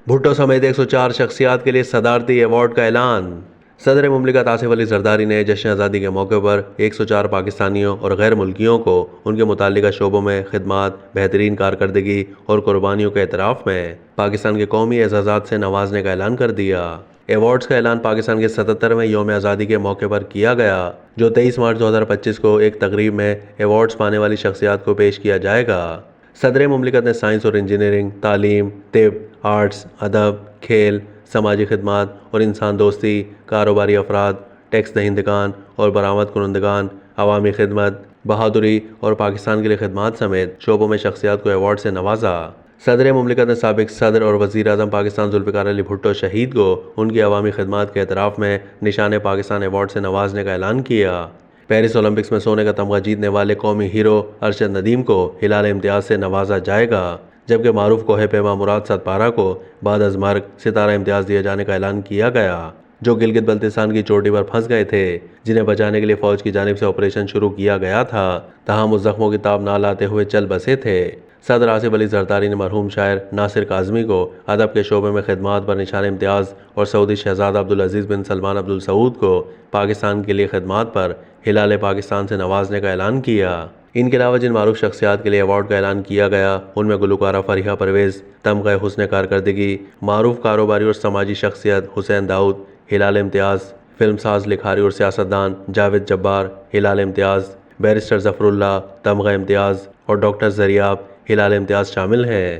بھٹو سمیت 104 شخصیات کے لیے صدارتی ایوارڈ کا اعلان۔ صدر مملکت آصف علی زرداری نے جشن آزادی کے موقع پر 104 پاکستانیوں اور غیر ملکیوں کو ان کے متعلقہ شعبوں میں خدمات، بہترین کارکردگی اور قربانیوں کے اعتراف میں پاکستان کے قومی اعزازات سے نوازنے کا اعلان کر دیا۔ ایوارڈز کا اعلان پاکستان کے 77ویں یوم آزادی کے موقع پر کیا گیا، جو 23 مارچ 2025 کو ایک تقریب میں ایوارڈز پانے والی شخصیات کو پیش کیا جائے گا۔ صدر مملکت نے سائنس اور انجینئرنگ، تعلیم، طب، آرٹس، ادب، کھیل، سماجی خدمات اور انسان دوستی، کاروباری افراد، ٹیکس دہندگان اور برآمد کنندگان، عوامی خدمت، بہادری اور پاکستان کے لیے خدمات سمیت شعبوں میں شخصیات کو ایوارڈ سے نوازا۔ صدر مملکت نے سابق صدر اور وزیر اعظم پاکستان ذوالفقار علی بھٹو شہید کو ان کی عوامی خدمات کے اعتراف میں نشان پاکستان ایوارڈ سے نوازنے کا اعلان کیا۔ پیرس اولمپکس میں سونے کا تمغہ جیتنے والے قومی ہیرو ارشد ندیم کو ہلال امتیاز سے نوازا جائے گا، جبکہ معروف کوہ پیما مراد ستپارہ کو بعد از مرگ ستارہ امتیاز دیے جانے کا اعلان کیا گیا، جو گلگت بلتستان کی چوٹی پر پھنس گئے تھے، جنہیں بچانے کے لیے فوج کی جانب سے آپریشن شروع کیا گیا تھا، تاہم وہ زخموں کی تاب نہ لاتے ہوئے چل بسے تھے۔ صدر آصف علی زرداری نے مرحوم شاعر ناصر کاظمی کو ادب کے شعبے میں خدمات پر نشان امتیاز اور سعودی شہزادہ عبدالعزیز بن سلمان عبدالسعود کو پاکستان کے لیے خدمات پر ہلال پاکستان سے نوازنے کا اعلان کیا۔ ان کے علاوہ جن معروف شخصیات کے لیے ایوارڈ کا اعلان کیا گیا، ان میں گلوکارہ فریحہ پرویز، تمغہ حسن کارکردگی، معروف کاروباری اور سماجی شخصیت حسین داؤد، ہلال امتیاز، فلم ساز، لکھاری اور سیاستدان جاوید جبار، ہلال امتیاز، بیرسٹر ظفر اللہ، تمغہ امتیاز اور ڈاکٹر زریاب، ہلال امتیاز شامل ہیں۔